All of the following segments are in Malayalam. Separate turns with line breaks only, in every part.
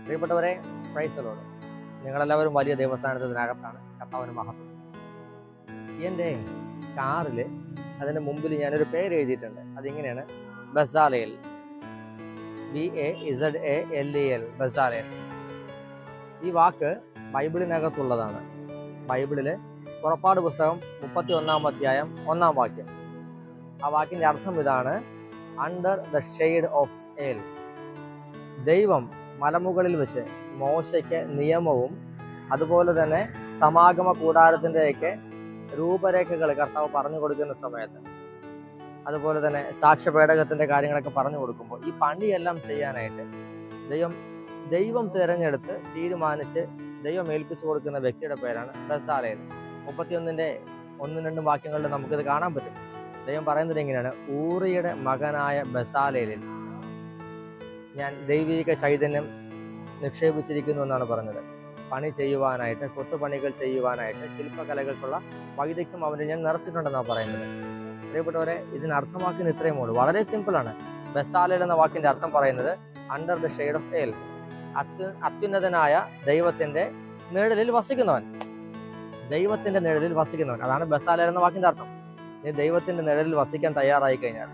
പ്രിയപ്പെട്ടവരെ, പ്രൈസ് ദി ലോർഡ്. നിങ്ങളെല്ലാവരും വലിയ ദൈവസ്ഥാനത്തിനകത്താണ്. കർത്താവിന് മഹത്വം. എൻ്റെ കാറിൽ അതിൻ്റെ മുമ്പിൽ ഞാനൊരു പേര് എഴുതിയിട്ടുണ്ട്. അതിങ്ങനെയാണ്, ബസാലേൽ. BAZALEL, Bezalel. ഈ വാക്ക് ബൈബിളിനകത്തുള്ളതാണ്. ബൈബിളിലെ പുറപ്പാട് പുസ്തകം 31-ാം അധ്യായം 1-ാം വാക്യം. ആ വാക്കിന്റെ അർത്ഥം ഇതാണ്: അണ്ടർ ദ ഷെയ്ഡ് ഓഫ് ഏൽ. ദൈവം മലമുകളിൽ വെച്ച് മോശയ്ക്ക് നിയമവും അതുപോലെ തന്നെ സമാഗമ കൂടാരത്തിൻ്റെയൊക്കെ രൂപരേഖകൾ കർത്താവ് പറഞ്ഞു കൊടുക്കുന്ന സമയത്ത്, അതുപോലെ തന്നെ സാക്ഷ്യപേടകത്തിന്റെ കാര്യങ്ങളൊക്കെ പറഞ്ഞു കൊടുക്കുമ്പോൾ, ഈ പണിയെല്ലാം ചെയ്യാനായിട്ട് ദൈവം തിരഞ്ഞെടുത്ത് തീരുമാനിച്ച് ദൈവം ഏൽപ്പിച്ചു കൊടുക്കുന്ന വ്യക്തിയുടെ പേരാണ് ബസാലേൽ. 31-ന്റെ 1-2 വാക്യങ്ങളിൽ നമുക്കിത് കാണാൻ പറ്റും. ദൈവം പറയുന്നത് എങ്ങനെയാണ്: ഊറിയുടെ മകനായ ബസാലേലിൽ ഞാൻ ദൈവിക ചൈതന്യം നിക്ഷേപിച്ചിരിക്കുന്നു എന്നാണ് പറഞ്ഞത്. പണി ചെയ്യുവാനായിട്ട്, കൊത്തുപണികൾ ചെയ്യുവാനായിട്ട്, ശില്പകലകൾക്കുള്ള വൈദഗ്ധ്യം അവന് ഞാൻ നിറച്ചിട്ടുണ്ടെന്നാണ് പറയുന്നത്. പ്രിയപ്പെട്ടവരെ, ഇതിന് അർത്ഥമാക്കുന്ന ഇത്രയും ഉള്ളൂ. വളരെ സിമ്പിളാണ്. ബസാലേൽ എന്ന വാക്കിന്റെ അർത്ഥം പറയുന്നത് അണ്ടർ ദ ഷെയ്ഡ് ഓഫ് ഏൽ. അത്യുന്നതനായ ദൈവത്തിന്റെ നിഴലിൽ വസിക്കുന്നവൻ. ദൈവത്തിന്റെ നിഴലിൽ വസിക്കുന്നവൻ, അതാണ് ബസാലേൽ എന്ന വാക്കിന്റെ അർത്ഥം. നീ ദൈവത്തിന്റെ നിഴലിൽ വസിക്കാൻ തയ്യാറായി കഴിഞ്ഞാൽ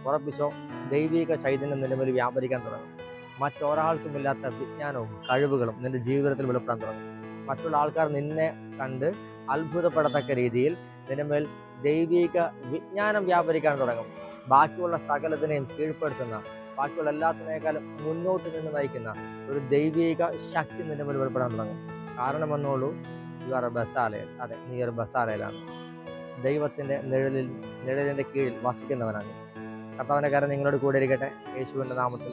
ഉറപ്പിച്ചോ, ദൈവിക ചൈതന്യം നിന്റെ മേൽ വ്യാപരിക്കാൻ തുടങ്ങും. മറ്റൊരാൾക്കുമില്ലാത്ത വിജ്ഞാനവും കഴിവുകളും നിന്റെ ജീവിതത്തിൽ വെളിപ്പെടാൻ തുടങ്ങും. മറ്റുള്ള ആൾക്കാർ നിന്നെ കണ്ട് അത്ഭുതപ്പെടത്തക്ക രീതിയിൽ നിന്റെ മേൽ ദൈവിക വിജ്ഞാനം വ്യാപരിക്കാൻ തുടങ്ങും. ബാക്കിയുള്ള സകലത്തിനെയും കീഴ്പ്പെടുത്തുന്ന, ബാക്കിയുള്ള എല്ലാത്തിനേക്കാളും മുന്നോട്ട് നിന്ന് നയിക്കുന്ന ഒരു ദൈവിക ശക്തി നിന്റെ മേൽ വെളിപ്പെടാൻ തുടങ്ങും. കാരണം എന്നോളൂ, യു ആർ എ ബസാലേൽ. അതെ, നീ ഒരു ബസാലേലാണ്. ദൈവത്തിന്റെ നിഴലിന്റെ കീഴിൽ വസിക്കുന്നവനാണ്. കർത്താവിന്റെ കാര്യം നിങ്ങളോട് കൂടെ ഇരിക്കട്ടെ. യേശുവിന്റെ നാമത്തിൽ.